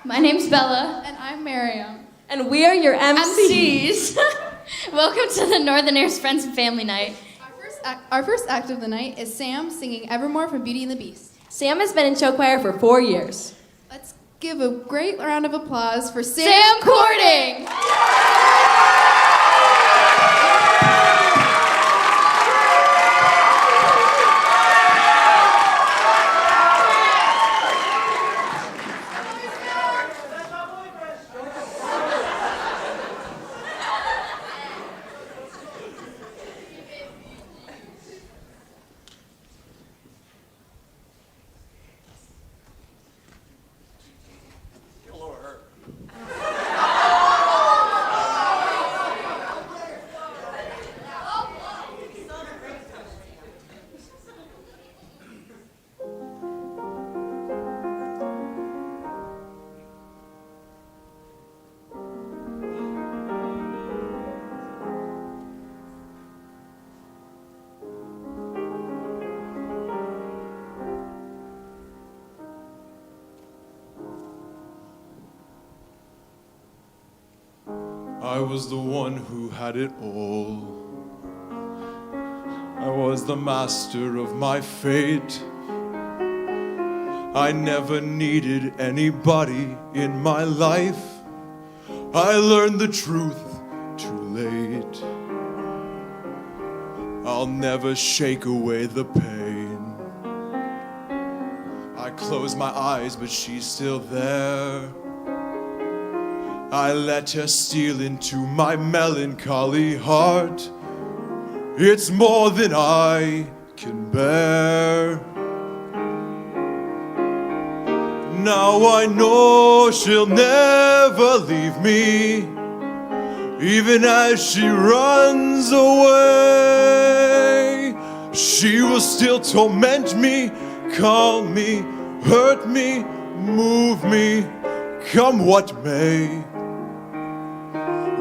My name's Bella. And I'm Miriam. And we are your MCs. Welcome to the Northern Airs Friends and Family Night. Our first act of the night is Sam singing Evermore from Beauty and the Beast. Sam has been in show choir for 4 years. Let's give a great round of applause for Sam Cording! I was the one who had it all. I was the master of my fate. I never needed anybody in my life. I learned the truth too late. I'll never shake away the pain. I close my eyes, but she's still there. I let her steal into my melancholy heart. It's more than I can bear. Now I know she'll never leave me, even as she runs away. She will still torment me, calm me, hurt me, move me, come what may.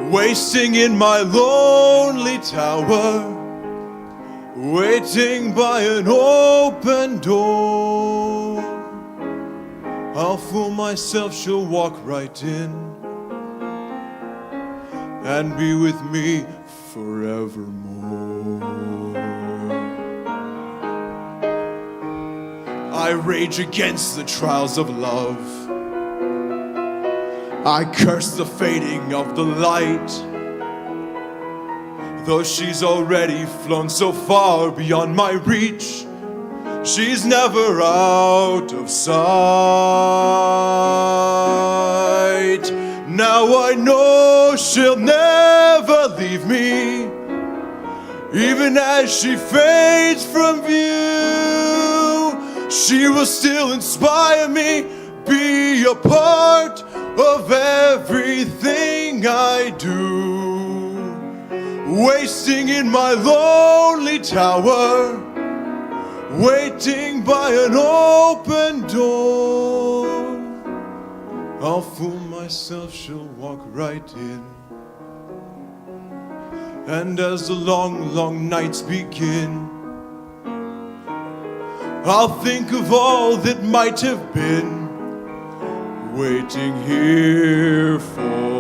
Wasting in my lonely tower, waiting by an open door. I'll fool myself, she'll walk right in and be with me forevermore. I rage against the trials of love. I curse the fading of the light. Though she's already flown so far beyond my reach, she's never out of sight. Now I know she'll never leave me, even as she fades from view. She will still inspire me, be a part of everything I do. Wasting in my lonely tower, waiting by an open door. I'll fool myself, she'll walk right in. And as the long, long nights begin, I'll think of all that might have been, waiting here forevermore.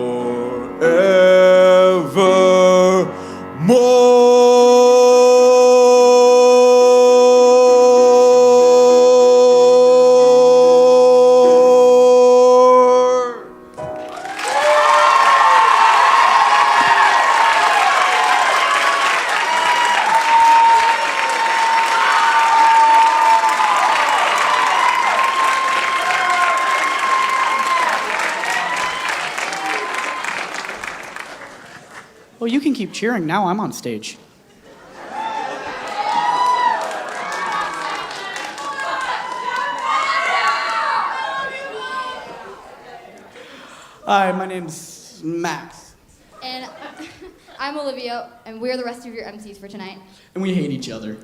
Well, you can keep cheering. Now I'm on stage. Hi, my name's Max. And I'm Olivia, and we're the rest of your MCs for tonight. And we hate each other.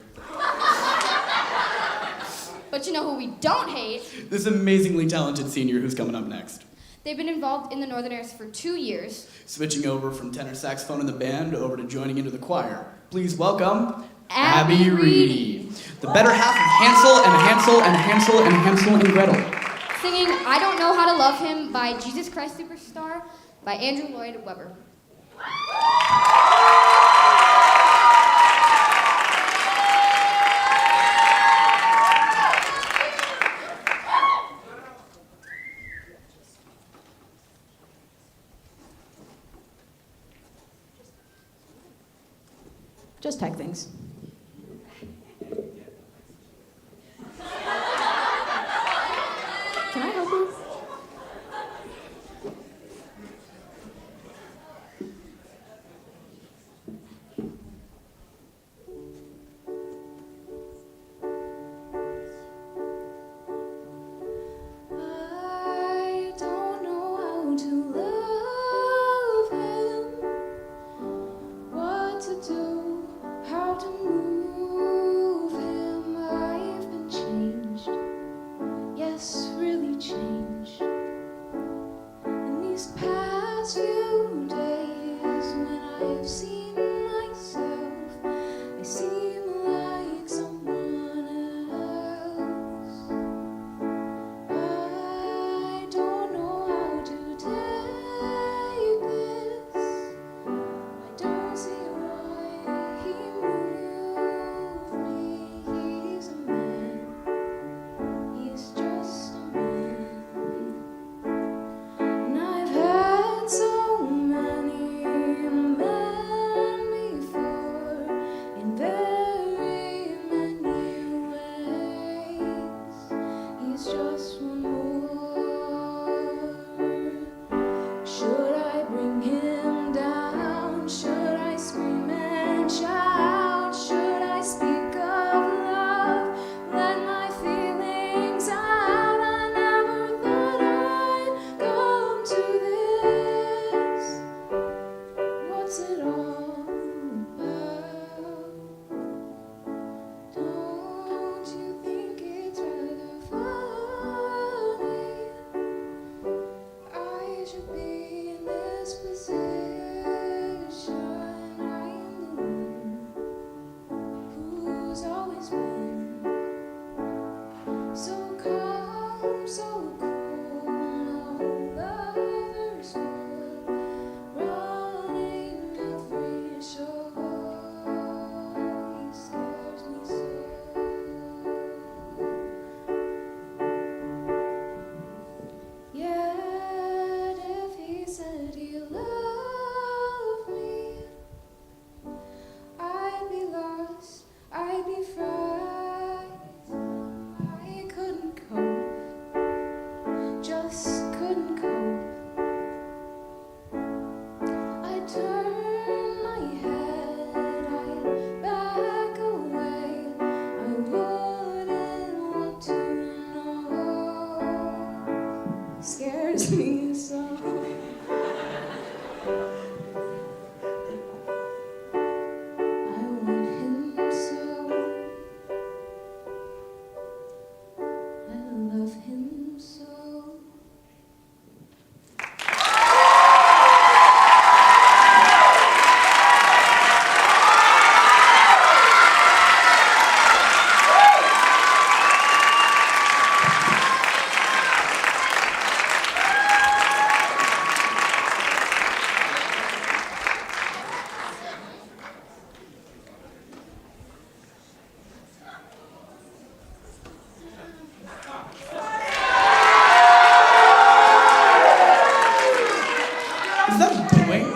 But you know who we don't hate? This amazingly talented senior who's coming up next. They've been involved in the Northern Airs for 2 years. Switching over from tenor saxophone in the band over to joining into the choir. Please welcome Abby Abby Reedy. Reedy, the better half of Hansel and Hansel and Hansel and Hansel and Gretel. singing I Don't Know How to Love Him by Jesus Christ Superstar by Andrew Lloyd Webber. Just tech things. Can I help you? I don't know how to love him, what to do, how to move him. I've been changed, yes, really changed. In these past few days, when I've seen myself, I seem like someone else. I don't know how to take this. I don't see why he moved me. He's a man. He's just a man. And I've had so many men before in very many ways. He's just one more. Should I bring him down? Should I scream and shout? Should I speak of love? Let my feelings out. I never thought I'd come to this. What's it all about? Don't you think it's rather funny? I should be in this position. I am the one who's always been so calm, so cool. No lovers would running every show. He scares me so. Yet if he said he loved me, I'd be lost, I'd be frightened. I couldn't cope, just couldn't cope. I'd turn my head, I'd back away. I wouldn't want to know. Scares me so. I want him so. I love him so. Is that booing?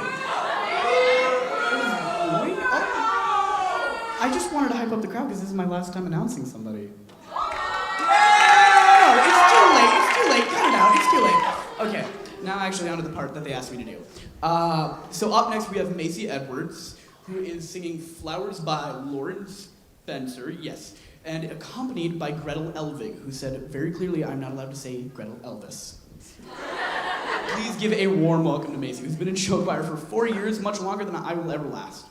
Booing? Oh. I just wanted to hype up the crowd because this is my last time announcing somebody. No, it's too late. It's too late. Cut it out. It's too late. Okay, now actually onto the part that they asked me to do. So up next we have Macy Edwards, who is singing Flowers by Lawrence Spencer, yes, and accompanied by Gretel Elvig, who said very clearly I'm not allowed to say Gretel Elvis. Please give a warm welcome to Macy, who's been in show choir for 4 years, much longer than I will ever last.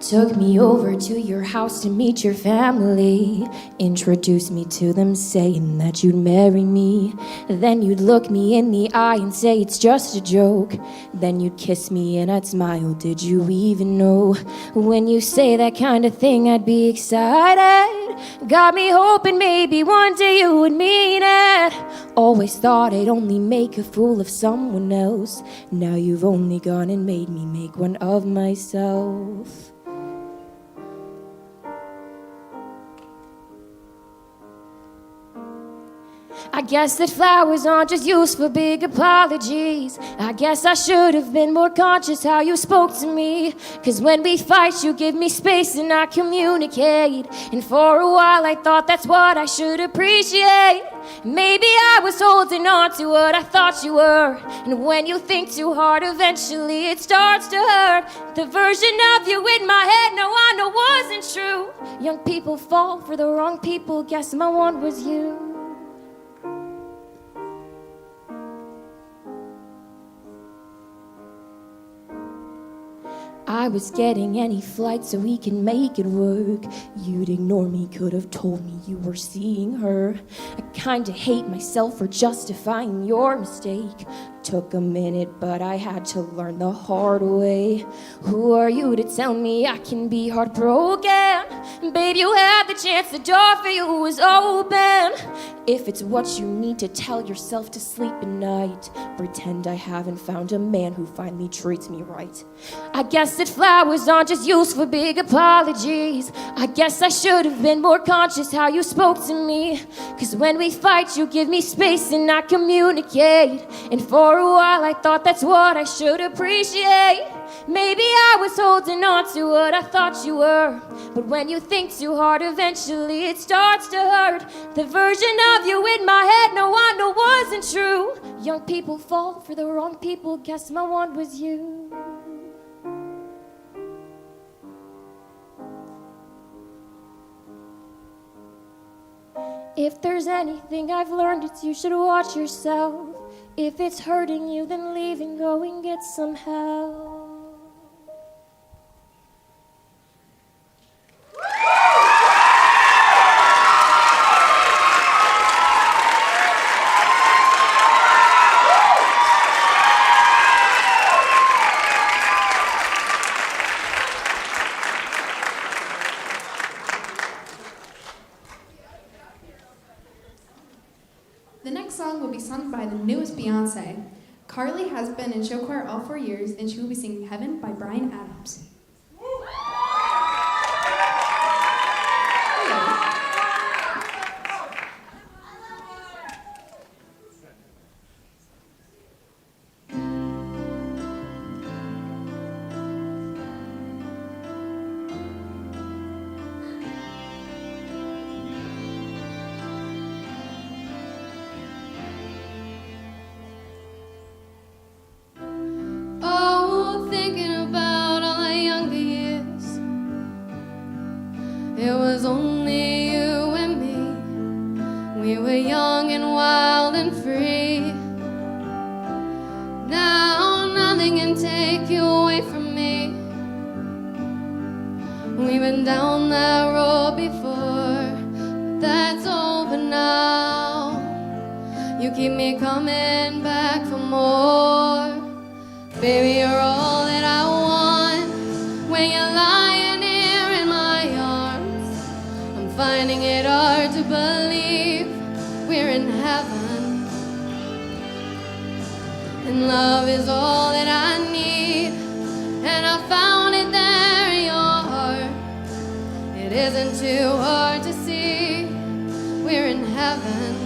Took me over to your house to meet your family. Introduced me to them, saying that you'd marry me. Then you'd look me in the eye and say it's just a joke. Then you'd kiss me and I'd smile. Did you even know? When you say that kind of thing, I'd be excited. Got me hoping maybe one day you would mean it. Always thought I'd only make a fool of someone else. Now you've only gone and made me make one of myself. I guess that flowers aren't just used for big apologies. I guess I should have been more conscious how you spoke to me. 'Cause when we fight, you give me space and I communicate. And for a while I thought that's what I should appreciate. Maybe I was holding on to what I thought you were. And when you think too hard, eventually it starts to hurt. The version of you in my head, no, I know wasn't true. Young people fall for the wrong people. Guess my one was you. I was getting any flight so we can make it work. You'd ignore me, could have told me you were seeing her. I kinda hate myself for justifying your mistake. Took a minute, but I had to learn the hard way. Who are you to tell me I can be heartbroken? Babe, you had the chance, the door for you was open. If it's what you need to tell yourself to sleep at night, pretend I haven't found a man who finally treats me right. I guess that flowers aren't just used for big apologies. I guess I should have been more conscious how you spoke to me. 'Cause when we fight, you give me space and I communicate. And for a while I thought that's what I should appreciate. Maybe I was holding on to what I thought you were. But when you think too hard, eventually it starts to hurt. The version of you in my head, no, I know wasn't true. Young people fall for the wrong people. Guess my one was you. If there's anything I've learned, it's you should watch yourself. If it's hurting you, then leave and go and get some help. The next song will be sung by the newest Beyonce. Carly has been in show choir all 4 years, and she will be singing Heaven by Bryan Adams. Oh, thinking about all the younger years. It was only you and me. We were young and wild and free. Now nothing can take you away from me. We've been down that road before, but that's over now. You keep me coming back for more. Baby, you're all that I want. When you're lying here in my arms, I'm finding it hard to believe we're in heaven. And love is all that I need, and I found it there in your heart. It isn't too hard to see we're in heaven.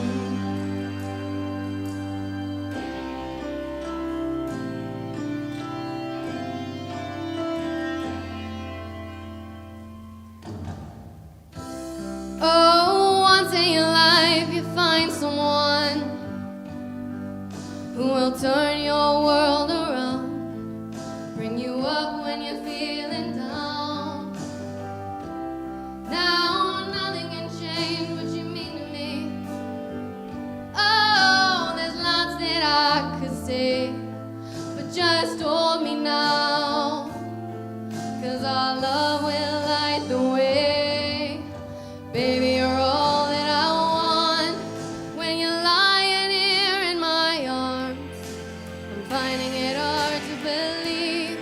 Oh, once in your life you find someone who will turn your world around, bring you up when you're feeling down. Now nothing can change what you mean to me. Oh, there's lots that I could say, but just hold me now, 'cause our love will Baby, you're all that I want. When you're lying here in my arms, I'm finding it hard to believe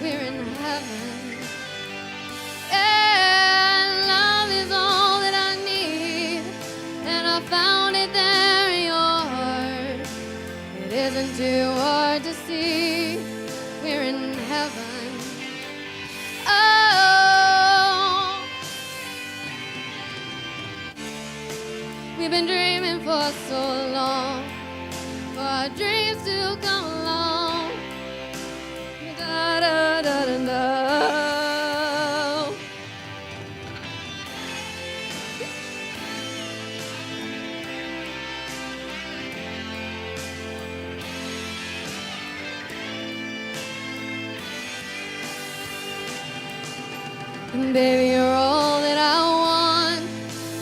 we're in heaven. Yeah, love is all that I need, and I found it there in your heart. It isn't too hard to see we're in heaven. Oh, we've been dreaming for so long, for our dreams to come along. Da da da da da. And baby, you're all that I want.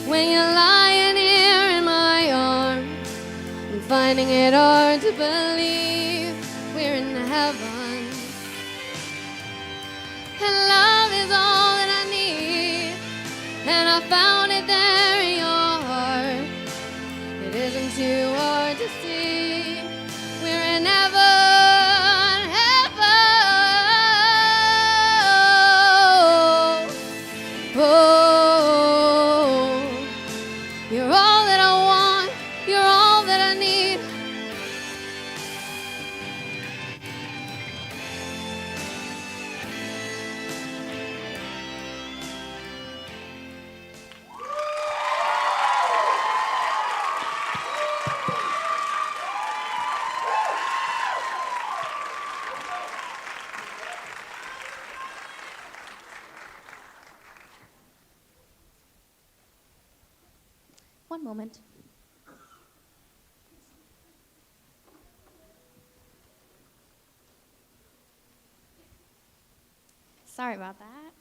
When you're lying here in my arms, I'm finding it hard to believe we're in heaven. And love is all that I need, and I found it there in your heart. It isn't too hard to see we're in heaven. Oh, you're all that I want, you're all that I need. One moment. Sorry about that.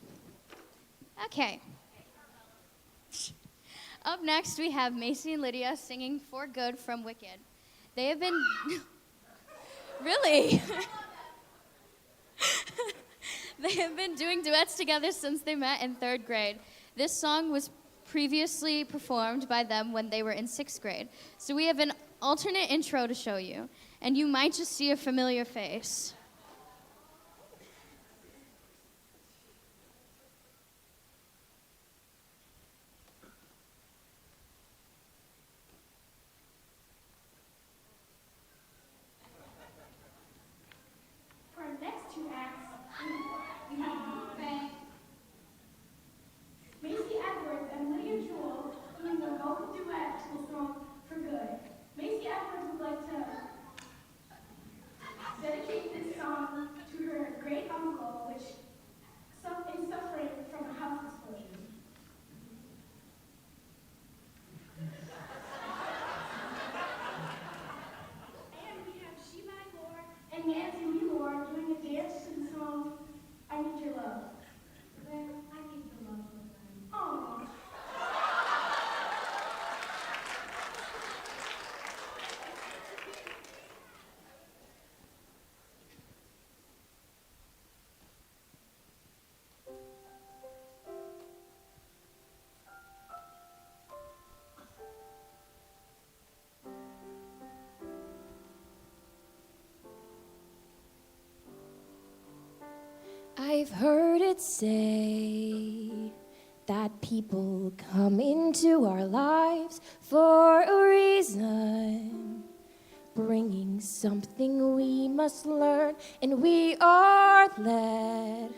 Okay. Up next, we have Macy and Lydia singing For Good from Wicked. They have been... Really? They have been doing duets together since they met in 3rd grade. This song was previously performed by them when they were in 6th grade. So we have an alternate intro to show you, and you might just see a familiar face. For our next 2 acts, we have Bang. Macy Edwards and Lydia Jewell doing their vocal duet to the song For Good. Macy Edwards would like to dedicate this song to her great uncle, which is suffering from a health explosion. And we have Shiva Lord and Nancy Wheeler doing a dance to the song I Need Your Love. Well, I need the love of them. Oh. I've heard it say that people come into our lives for a reason, bringing something we must learn, and we are led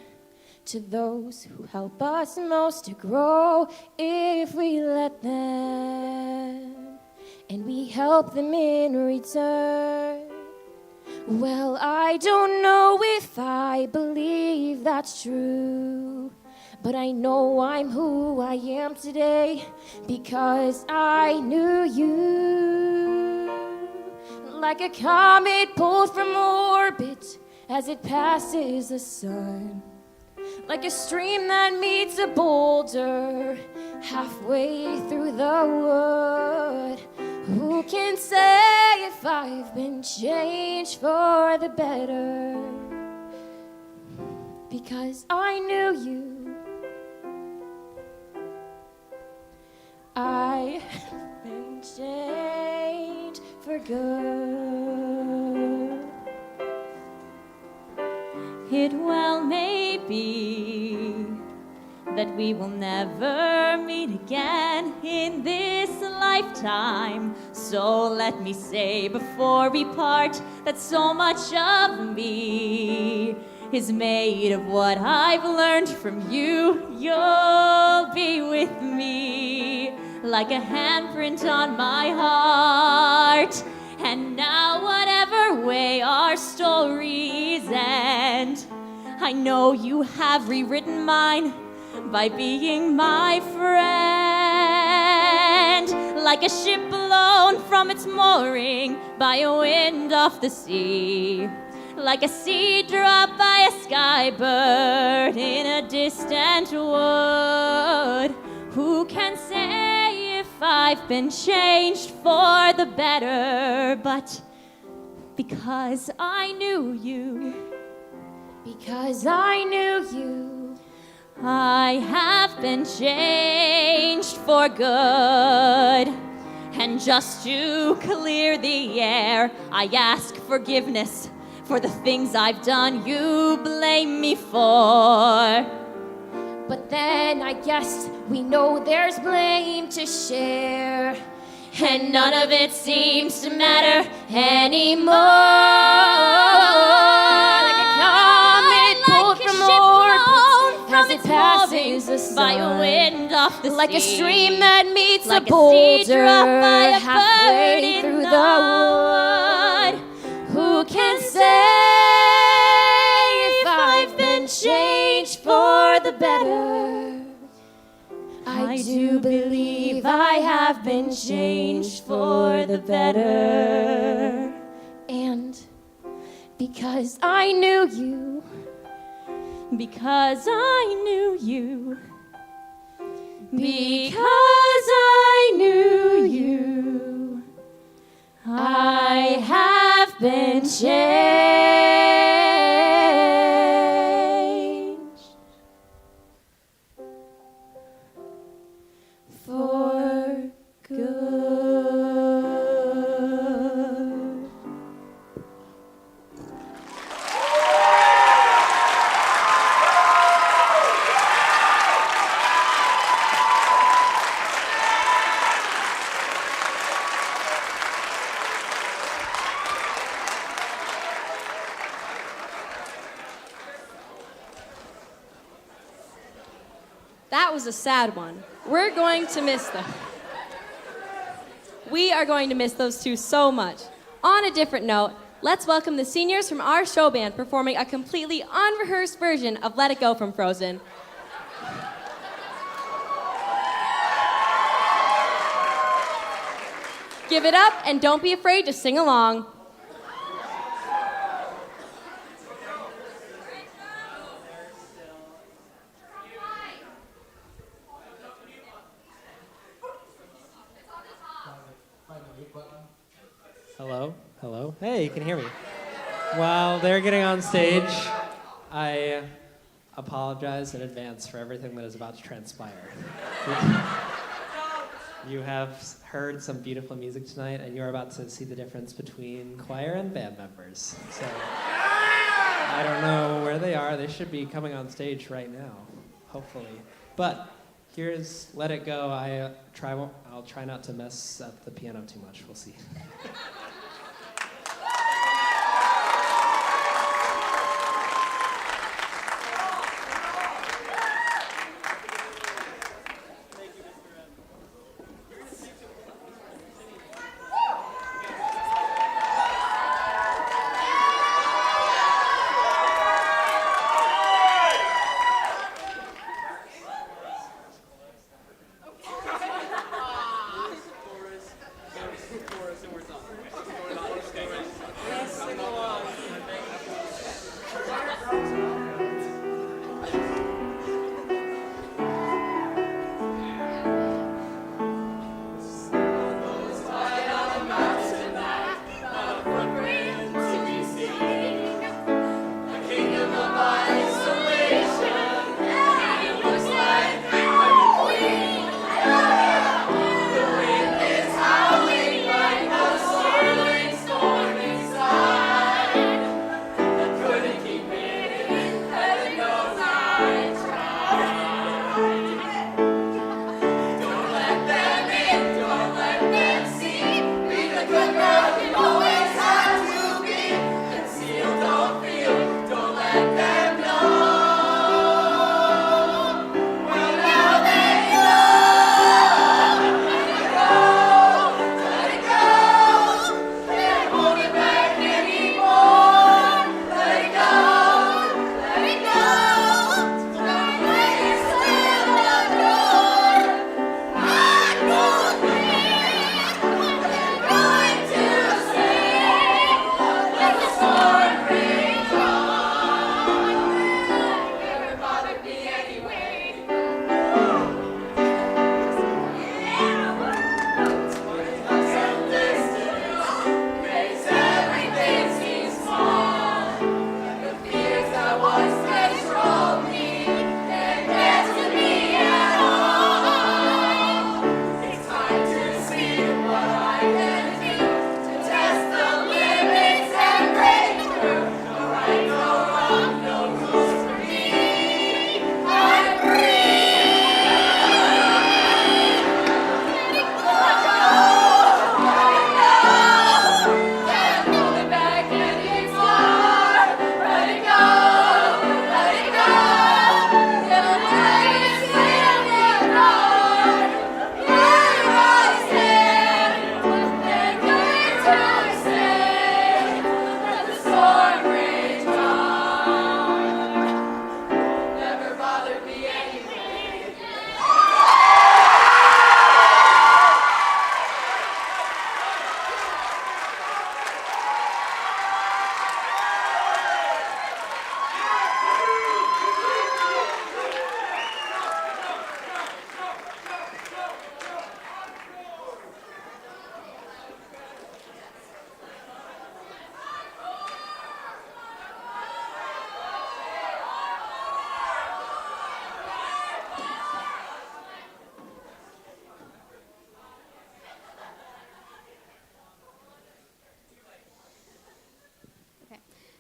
to those who help us most to grow if we let them, and we help them in return. Well, I don't know if I believe that's true, but I know I'm who I am today because I knew you. Like a comet pulled from orbit as it passes the sun, like a stream that meets a boulder halfway through the wood. Who can say if I've been changed for the better? Because I knew you. good. It well may be that we will never meet again in this lifetime. So let me say before we part that so much of me is made of what I've learned from you. You'll be with me like a handprint on my heart. And now whatever way our stories end, I know you have rewritten mine by being my friend. Like a ship blown from its mooring by a wind off the sea. Like a seed dropped by a skybird in a distant wood. Who can say if I've been changed for the better? But because I knew you, because I knew you, I have been changed for good. And just to clear the air, I ask forgiveness for the things I've done you blame me for. But then I guess we know there's blame to share, and none of it seems to matter anymore. Like a comet pulled from orbit as it passes the sun, by a wind off the sea. Like a stream that meets a boulder halfway through the wood. Who can say if I've been changed for the better? I do believe I have been changed for the better. And because I knew you, because I knew you, because I knew you, I have been changed for good. That was a sad one. We're going to miss them. We are going to miss those two so much. On a different note, let's welcome the seniors from our show band performing a completely unrehearsed version of Let It Go from Frozen. Give it up and don't be afraid to sing along. Hello? Hello? Hey, you can hear me. While they're getting on stage, I apologize in advance for everything that is about to transpire. You have heard some beautiful music tonight, and you're about to see the difference between choir and band members. So, I don't know where they are. They should be coming on stage right now, hopefully. But here's Let It Go. I'll try not to mess up the piano too much. We'll see.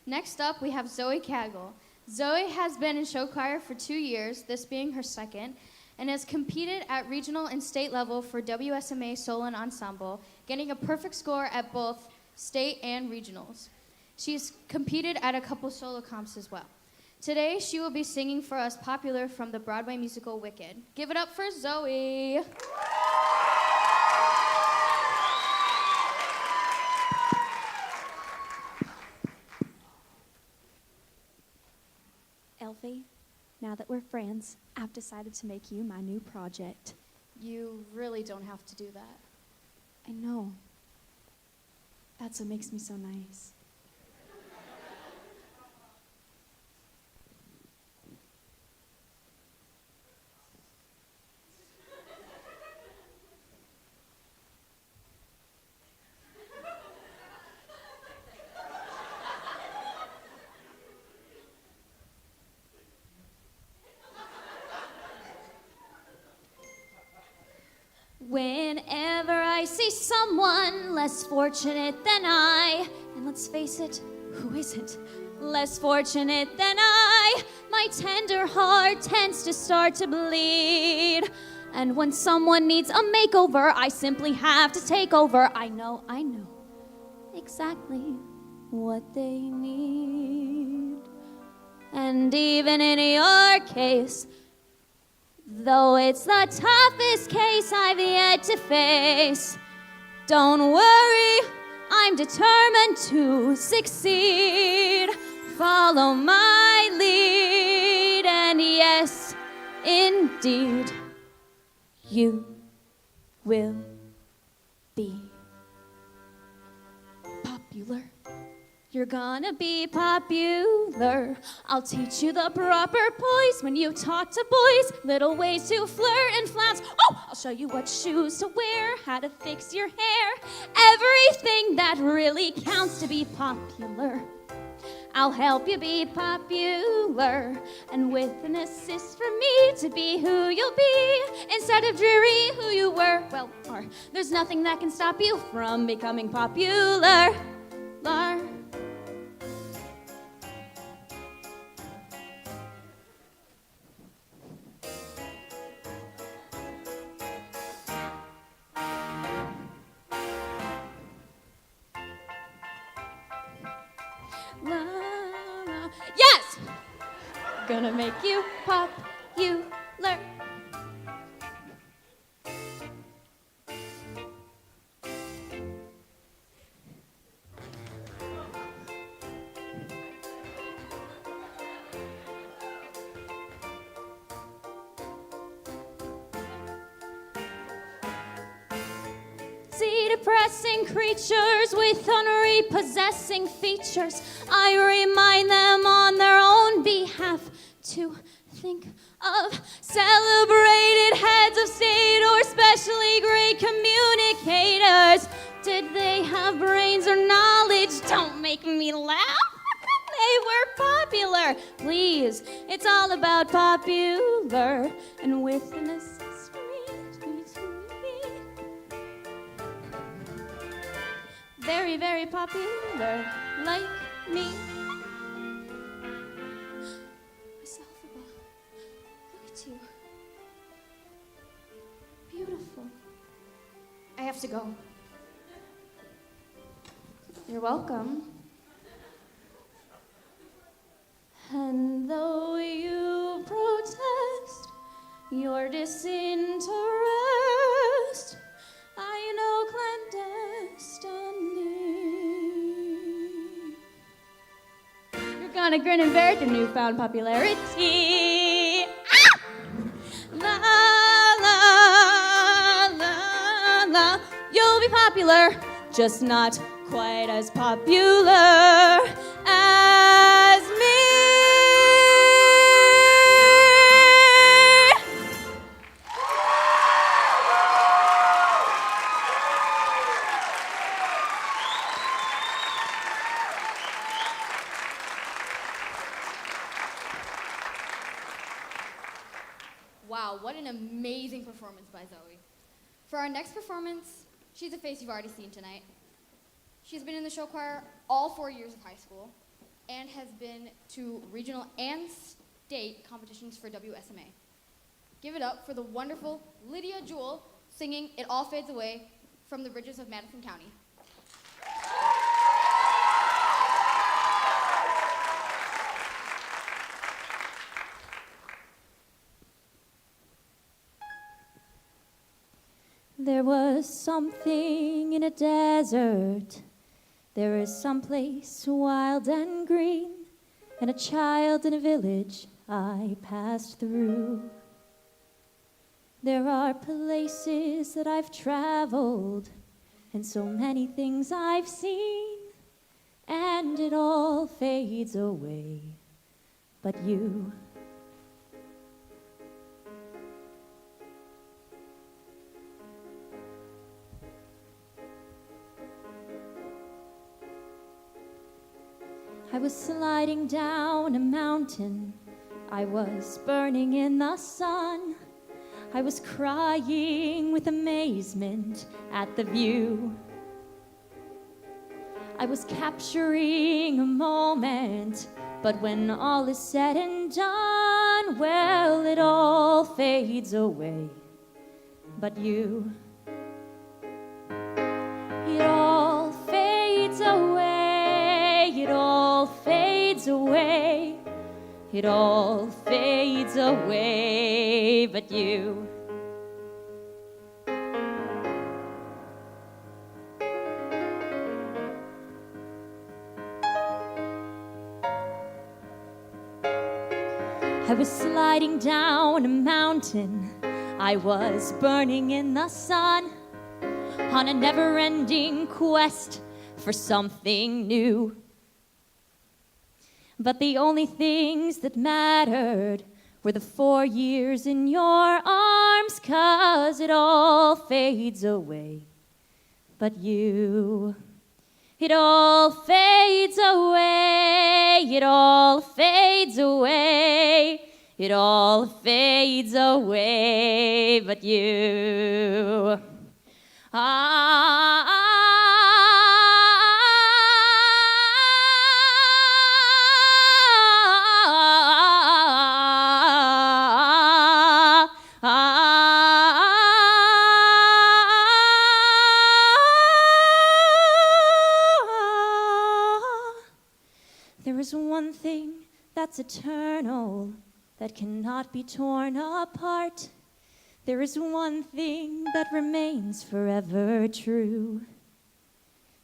Next up, we have Zoe Kaggle. Zoe has been in show choir for 2 years, this being her second, and has competed at regional and state level for WSMA Solo and Ensemble, getting a perfect score at both state and regionals. She's competed at a couple solo comps as well. Today, she will be singing for us Popular from the Broadway musical Wicked. Give it up for Zoe. Elfie, now that we're friends, I've decided to make you my new project. You really don't have to do that. I know. That's what makes me so nice. Whenever I see someone less fortunate than I, and let's face it, who isn't less fortunate than I, my tender heart tends to start to bleed. And when someone needs a makeover, I simply have to take over. I know exactly what they need. And even in your case, though it's the toughest case I've yet to face, don't worry, I'm determined to succeed. Follow my lead, and yes, indeed, you will be popular. You're gonna be popular. I'll teach you the proper poise when you talk to boys. Little ways to flirt and flounce. Oh, I'll show you what shoes to wear, how to fix your hair. Everything that really counts to be popular. I'll help you be popular. And with an assist from me to be who you'll be, instead of dreary who you were, well, are. There's nothing that can stop you from becoming popular. Yes! Gonna make you popular. See depressing creatures with unrepossessing features. I remind them on their own behalf to think of celebrated heads of state or specially great communicators. Did they have brains or knowledge? Don't make me laugh. They were popular. Please, it's all about popular. And with an assist very, very popular, like me. Miss Elphaba, look at you. Beautiful. I have to go. You're welcome. And though you protest your disinterest, I know clandestiny. You're gonna grin and bear your newfound popularity. Ah! La la la la. You'll be popular, just not quite as popular as me. Wow, what an amazing performance by Zoe. For our next performance, she's a face you've already seen tonight. She's been in the show choir all 4 years of high school. and has been to regional and state competitions for WSMA. Give it up for the wonderful Lydia Jewell singing It All Fades Away from the Bridges of Madison County. There was something in a desert. There is some place wild and green, and a child in a village I passed through. There are places that I've traveled, and so many things I've seen, and it all fades away, but you. I was sliding down a mountain. I was burning in the sun. I was crying with amazement at the view. I was capturing a moment, but when all is said and done, well, it all fades away, but you. It all fades away, it all fades away, it all fades away, but you. I was sliding down a mountain. I was burning in the sun on a never-ending quest for something new. But the only things that mattered were the 4 years in your arms, 'cause it all fades away, but you. It all fades away, it all fades away, it all fades away, but you. There is one thing that's eternal, that cannot be torn apart. There is one thing that remains forever true.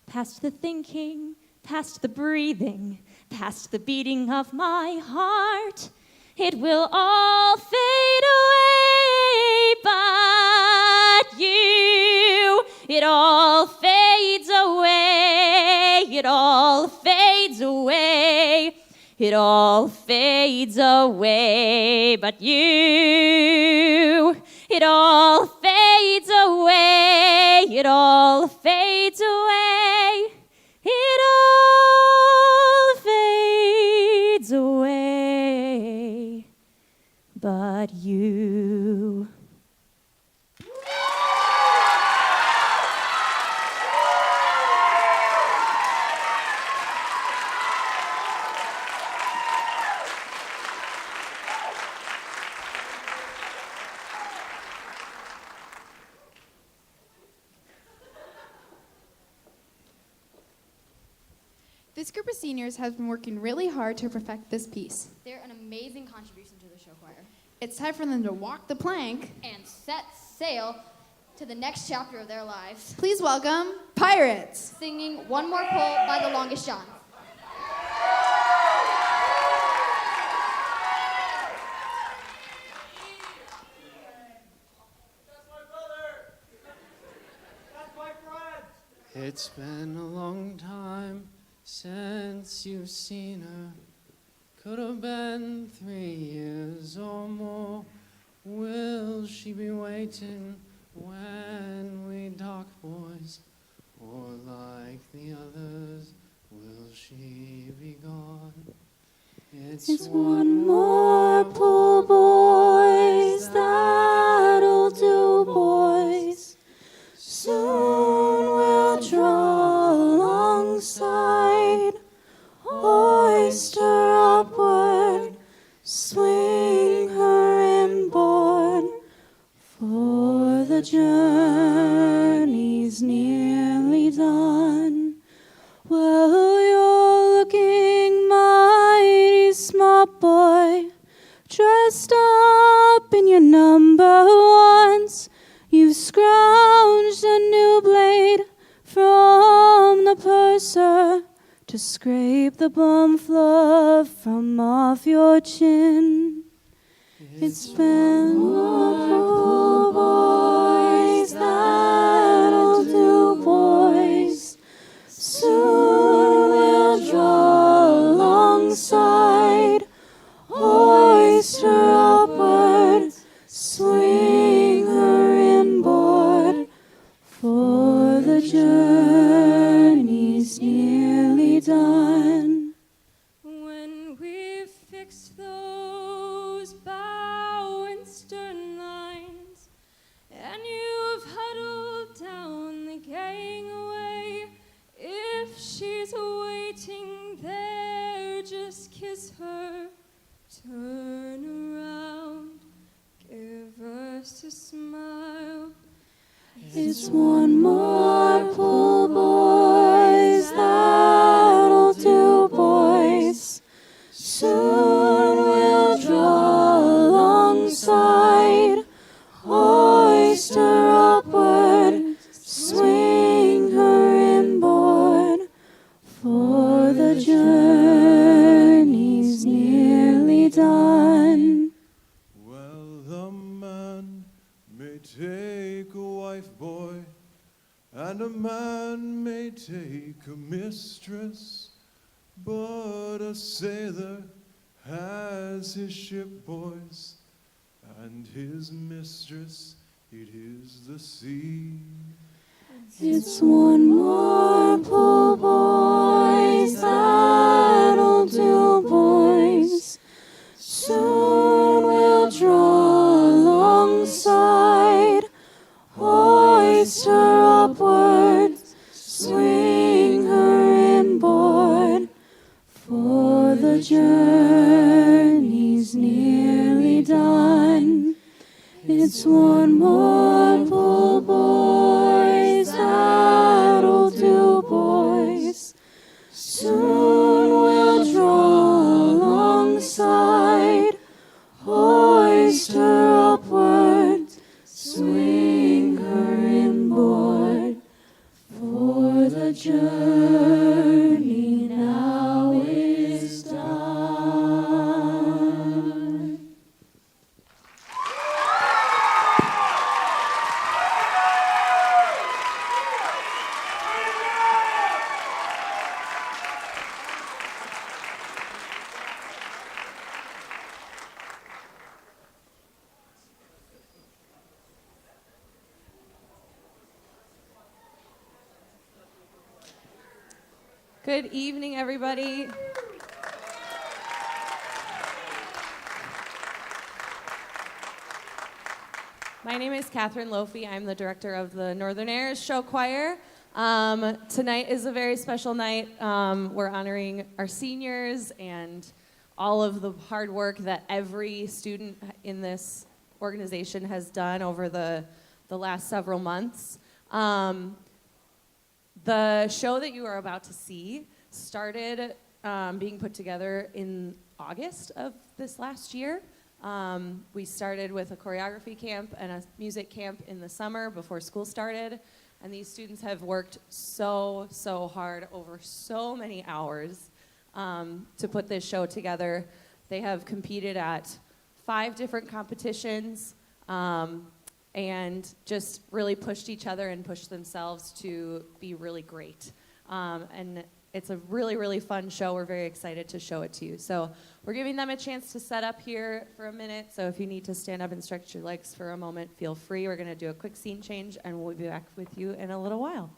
Past the thinking, past the breathing, past the beating of my heart, it will all fade away, but you. It all fades away, it all fades away, it all fades away, but you. It all fades away, it all fades away, it all fades away, but you. This group of seniors has been working really hard to perfect this piece. They're an amazing contribution to the show choir. It's time for them to walk the plank And set sail to the next chapter of their lives. Please welcome Pirates. Singing One More Pull by The Longest John. It's been a long time since you've seen her. Could have been 3 years or more. Will she be waiting when we dock, boys? Or like the others, will she be gone? It's one more pull, boys, that'll do, boys. Soon we'll draw alongside. Hoist scrape the bum fluff from off your chin. It's been poor boys that'll do, boys. Soon we'll draw alongside, hoist her upward, swing her inboard, for the journey's nearly done. When we've fixed those bow and stern lines, and you've huddled down the gangway, if she's waiting there, just kiss her, turn around, give us a smile. It's one more pull, boys, that'll do, boys. Soon we'll draw alongside, hoist her upward, swing her inboard, for the journey's nearly done. Well, the man may take a wife, boy, and a man may take a mistress, but a sailor has his ship, boys, and his mistress, it is the sea. It's one more pull, boys, that'll do, boys. Soon we'll draw alongside, hoist her upward, swing her inboard, for the journey's nearly done. It's one more pull, boys, that'll do, boys. Soon we'll draw alongside, hoist her upward, swing her inboard, for the journey now is done. Good evening, everybody. My name is Catherine Lofi. I'm the director of the Northern Airs Show Choir. Tonight is a very special night. We're honoring our seniors and all of the hard work that every student in this organization has done over the last several months. The show that you are about to see started being put together in August of this last year. We started with a choreography camp and a music camp in the summer before school started. And these students have worked so hard over so many hours to put this show together. They have competed at 5 different competitions and just really pushed each other and pushed themselves to be really great. And it's a really fun show. We're very excited to show it to you. So we're giving them a chance to set up here for a minute. So if you need to stand up and stretch your legs for a moment, feel free. We're going to do a quick scene change, and we'll be back with you in a little while.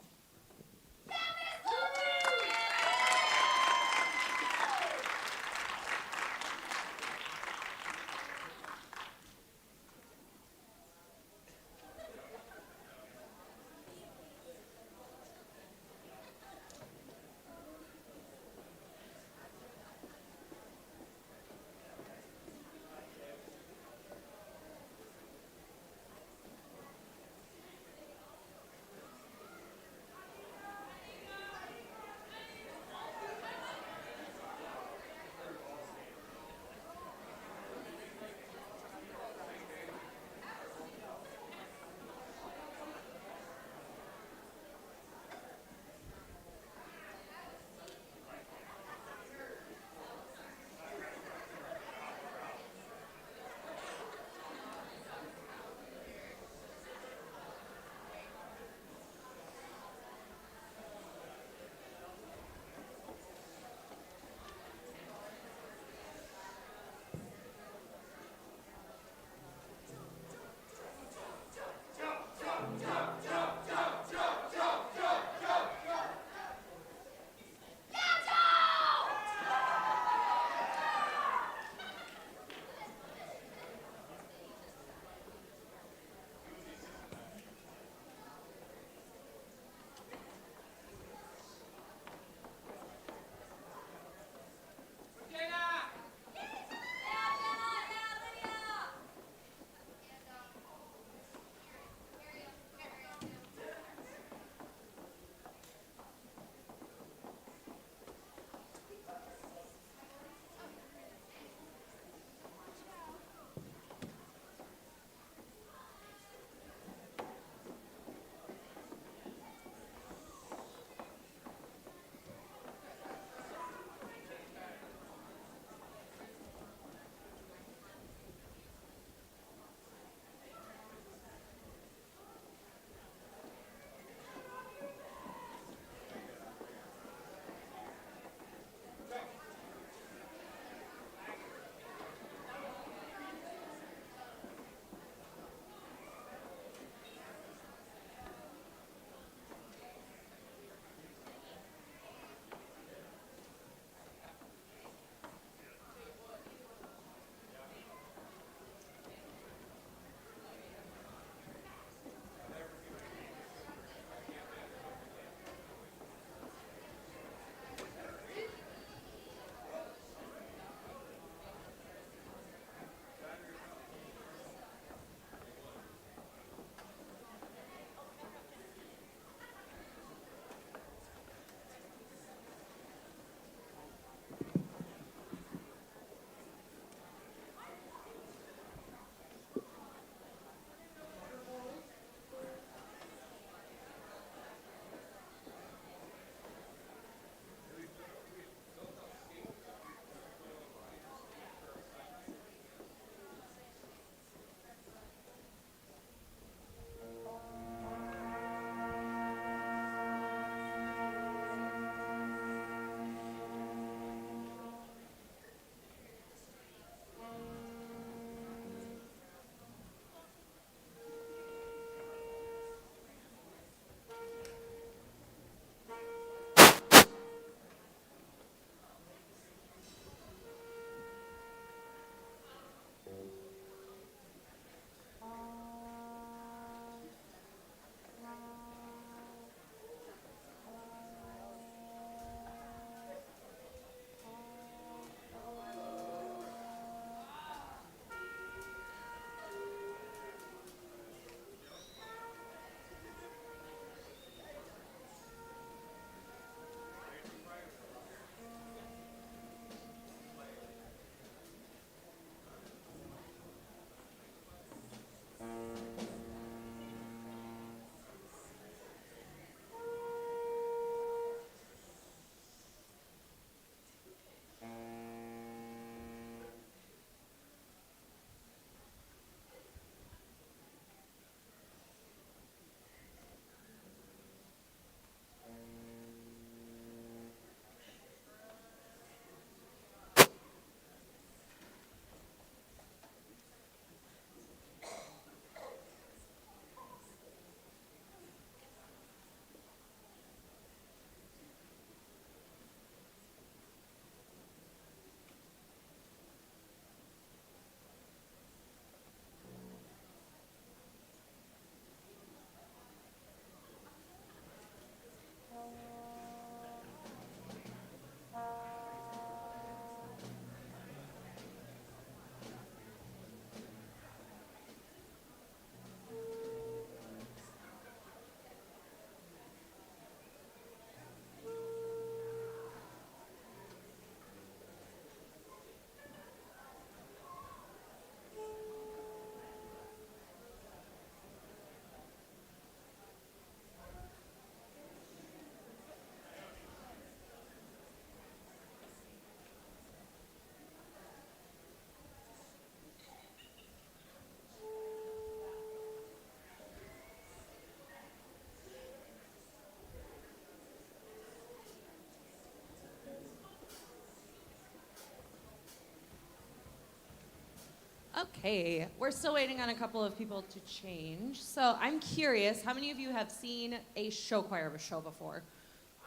Okay, we're still waiting on a couple of people to change. So I'm curious, how many of you have seen a show choir show before?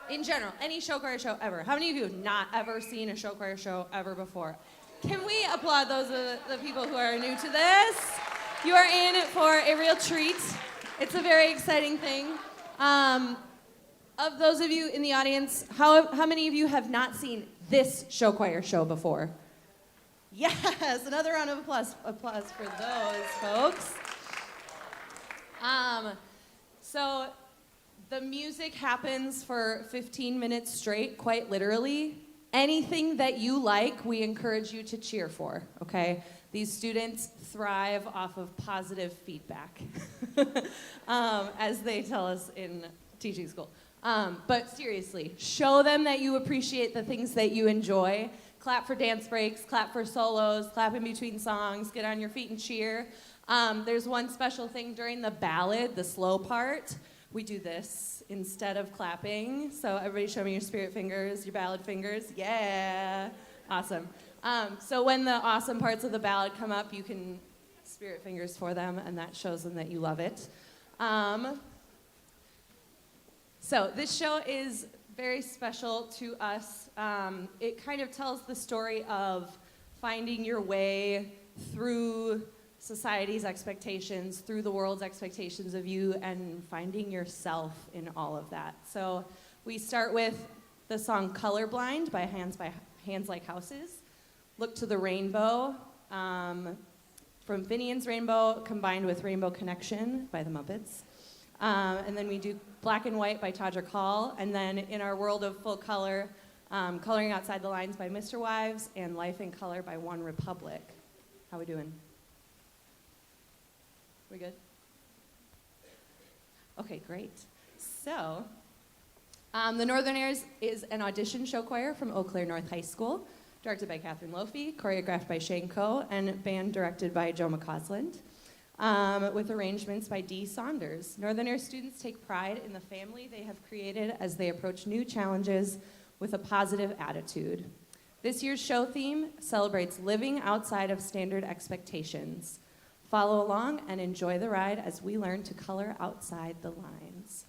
In general, any show choir show ever. How many of you have not ever seen a show choir show ever before? Can we applaud those of the people who are new to this? You are in for a real treat. It's a very exciting thing. Of those of you in the audience, how many of you have not seen this show choir show before? Yes, another round of applause for those folks. So the music happens for 15 minutes straight, quite literally. Anything that you like, we encourage you to cheer for, okay? These students thrive off of positive feedback, as they tell us in teaching school. But seriously, show them that you appreciate the things that you enjoy. Clap for dance breaks, clap for solos, clap in between songs, get on your feet and cheer. There's one special thing during the ballad, the slow part. We do this instead of clapping. So everybody show me your spirit fingers, your ballad fingers. Yeah, awesome. So when the awesome parts of the ballad come up, you can spirit fingers for them, and that shows them that you love it. So this show is very special to us. It kind of tells the story of finding your way through society's expectations, through the world's expectations of you, and finding yourself in all of that. So we start with the song Colorblind by Hands Like Houses. Look to the Rainbow from Finian's Rainbow combined with Rainbow Connection by the Muppets. And then we do Black and White by Todrick Hall. And then in our world of full color, Coloring Outside the Lines by Mr. Wives and Life in Color by One Republic. How we doing? We good? Okay, great. So, The Northerners is an audition show choir from Eau Claire North High School, directed by Catherine Lofi, choreographed by Shane Coe, and band directed by Joe McCausland. With arrangements by Dee Saunders. Northern students take pride in the family they have created as they approach new challenges with a positive attitude. This year's show theme celebrates living outside of standard expectations. Follow along and enjoy the ride as we learn to color outside the lines.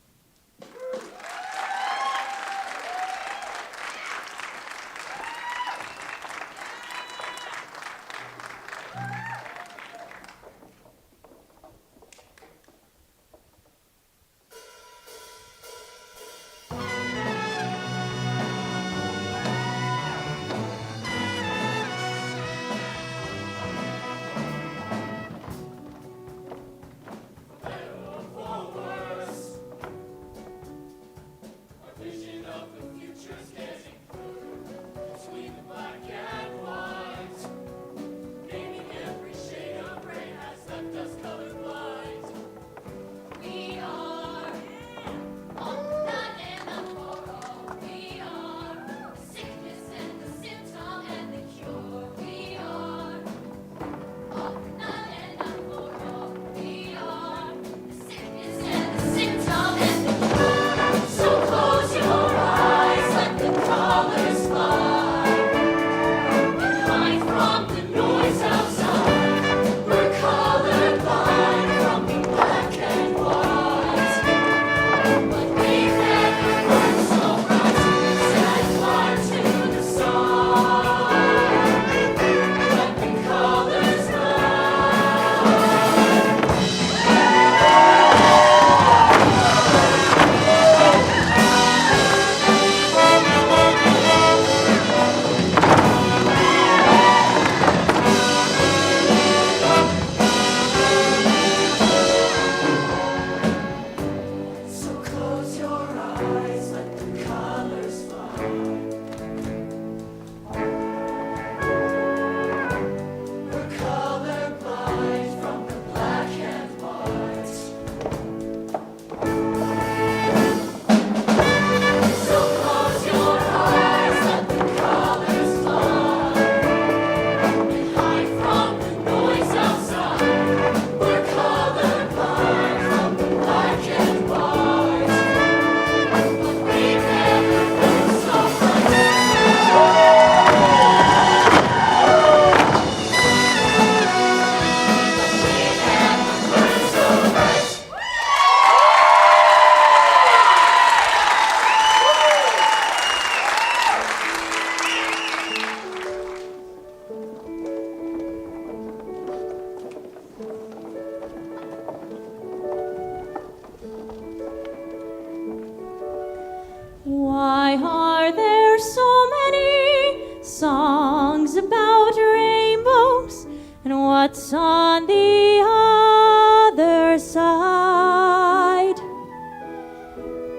Why are there so many songs about rainbows? And what's on the other side?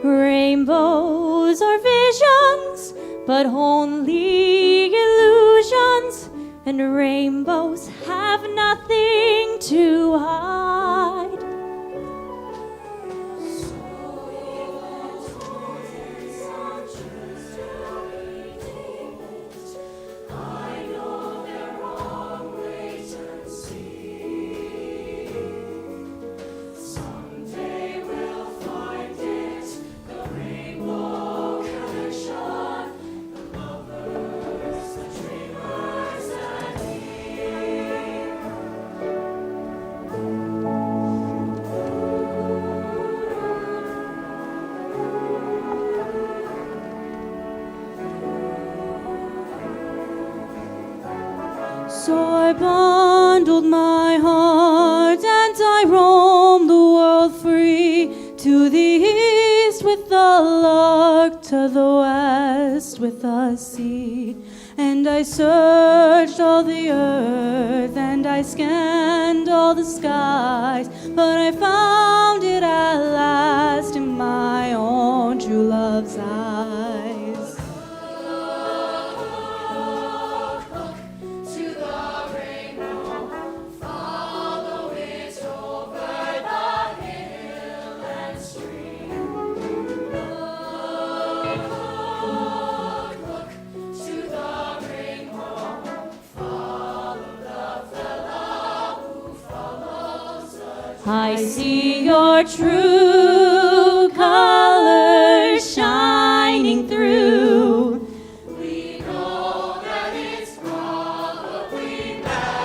Rainbows are visions, but only illusions. And rainbows have nothing to hide. So I bundled my heart and I roamed the world free, to the east with the lark, to the west with the sea. And I searched all the earth and I scanned all the skies, but I found it at last in my own true love's eyes. I see your true colors shining through. We know that it's probably magic.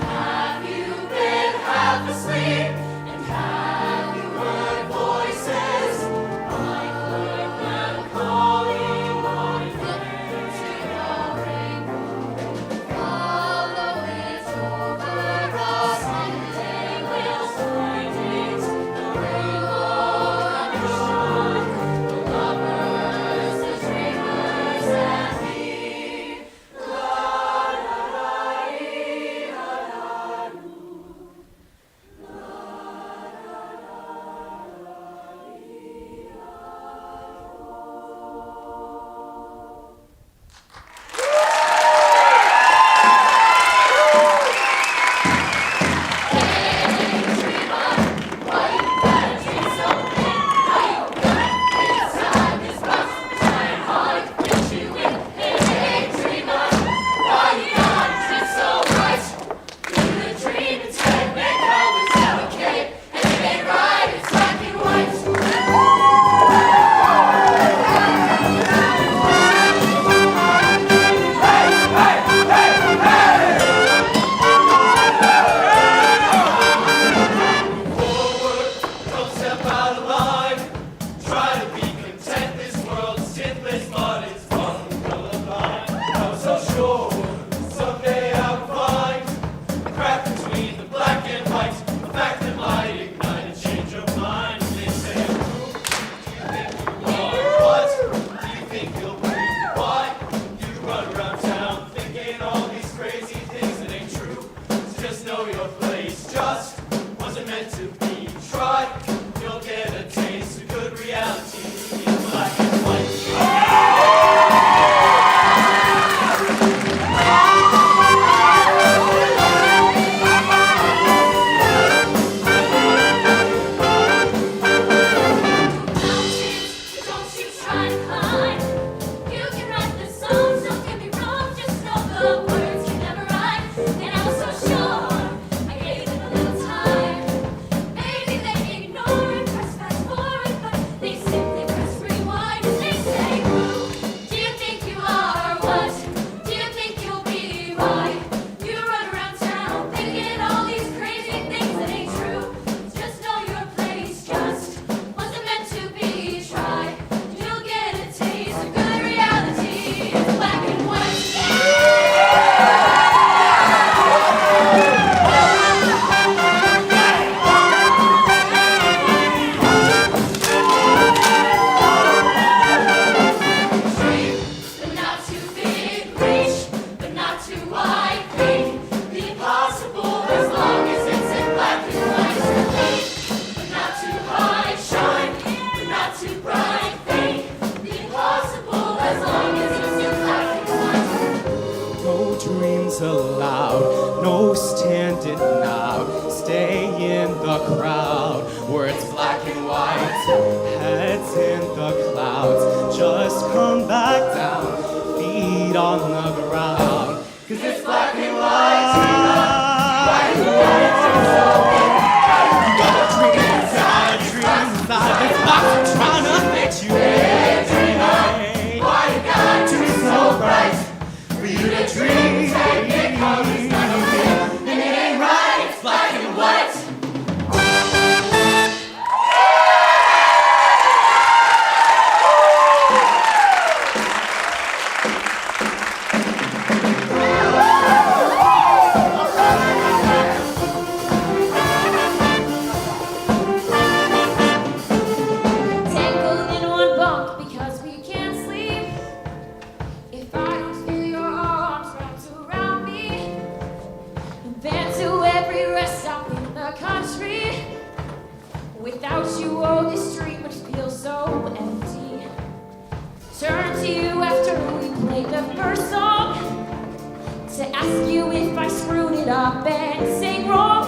Have you been half asleep? And have you heard voices? I heard them calling my name to the rainbow. Follow it over us, someday we'll find it. The rainbow and the sun, the lovers, the dreamers, and me. La la la ee, la la loo. Don't step out of line. Try to be content. This world's sinless, but it's full of line. I was so sure someday I would find a crack between the black and white, a fact that might ignite a change of mind. They say, "Who do you think you are? What do you think you'll be? Why you run around town thinking all these crazy things that ain't true? So just know your place just wasn't meant to be. Try, you'll get a taste of good reality in black and white." Don't you try to climb. You can write the songs, don't get me wrong, just know the words can never rhyme. And I was so sure I gave it a little time. day in the crowd where it's black and white, heads in the clouds. Just come back down, feet on the ground, 'cause it's black and white. Black and white. Got a dream inside this box. I'm trying to make you dream. Why you got to be so bright for you to dream? And it ain't right, it's black and white. Tangled in one bunk because we can't sleep. If I don't feel your arms wrapped around me, been to every rest stop in the country. Without you, oh, this street would feel so empty. Turn to you after we played the first song to ask you if I screwed it up and sang wrong.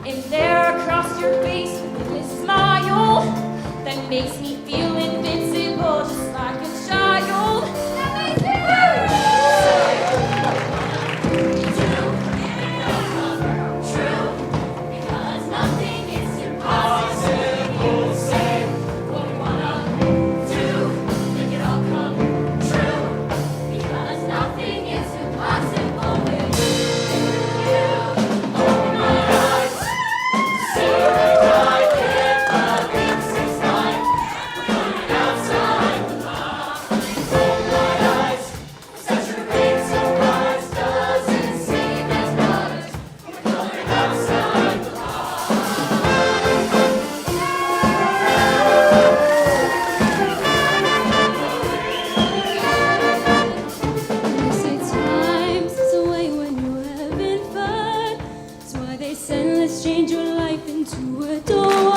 And there across your face with this smile that makes me feel invincible, just like a child. True, because nothing is impossible. Say what we wanna do, make it all come true. Because nothing is impossible with you. Open my eyes, see I can't believe 6'9". We're coming outside. Open my eyes, such a big surprise. Doesn't seem as much. We're coming outside. They say time slips away when you're having fun. That's why they said let's change your life into a door.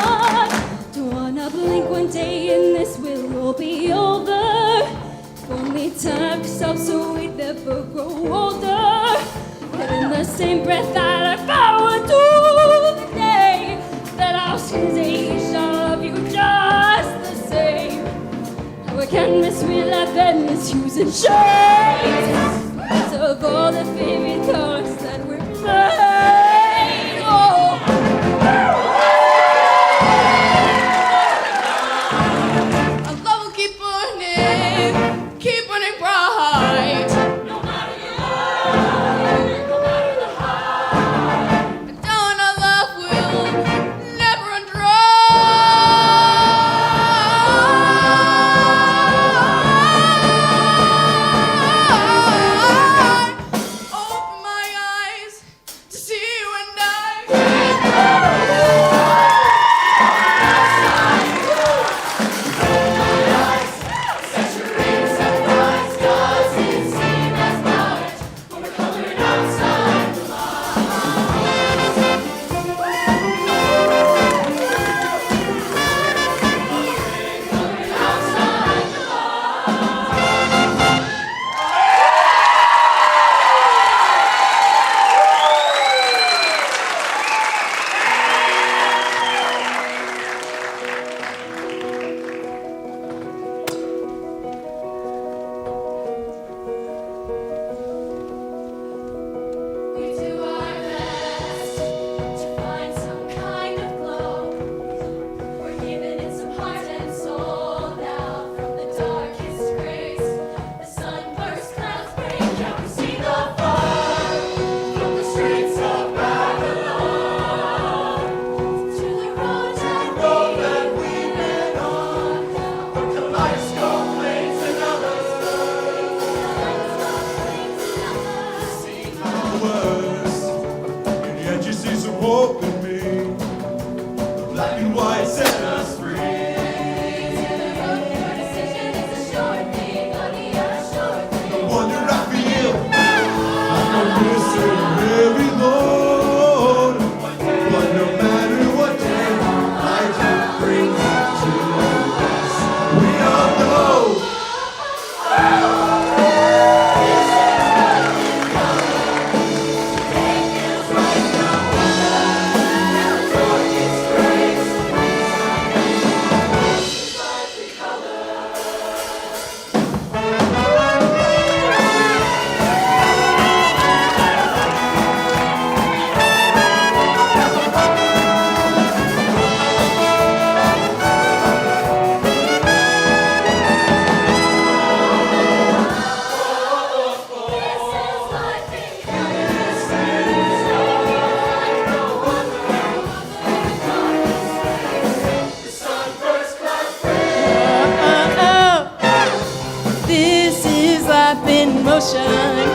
Don't wanna blink one day and this will all be over. If only time could stop so we'd never grow older. But in the same breath that I power to the day that I'll say I love you just the same. How I can miss real life and misuse and shades of all the favorite colors that were played. Oh. Our love will keep burning bright. No matter the high, no matter the high. Darling, our love will never run dry. Open my eyes to see you and Such a big surprise, doesn't seem as much. When we're coming outside the coming outside the We do our best to find some kind of glow. We're giving it some heart and soul now. From the darkest grace, the sunburst clouds break out. We see the fire from the streets of Babylon to the road that we've been on. The kaleidoscope plays another. words, and yet you see some hope in me. The black and white set us free. No wonder I feel like I'm missing very Lord. But no matter what day life brings to us, we all know. ocean.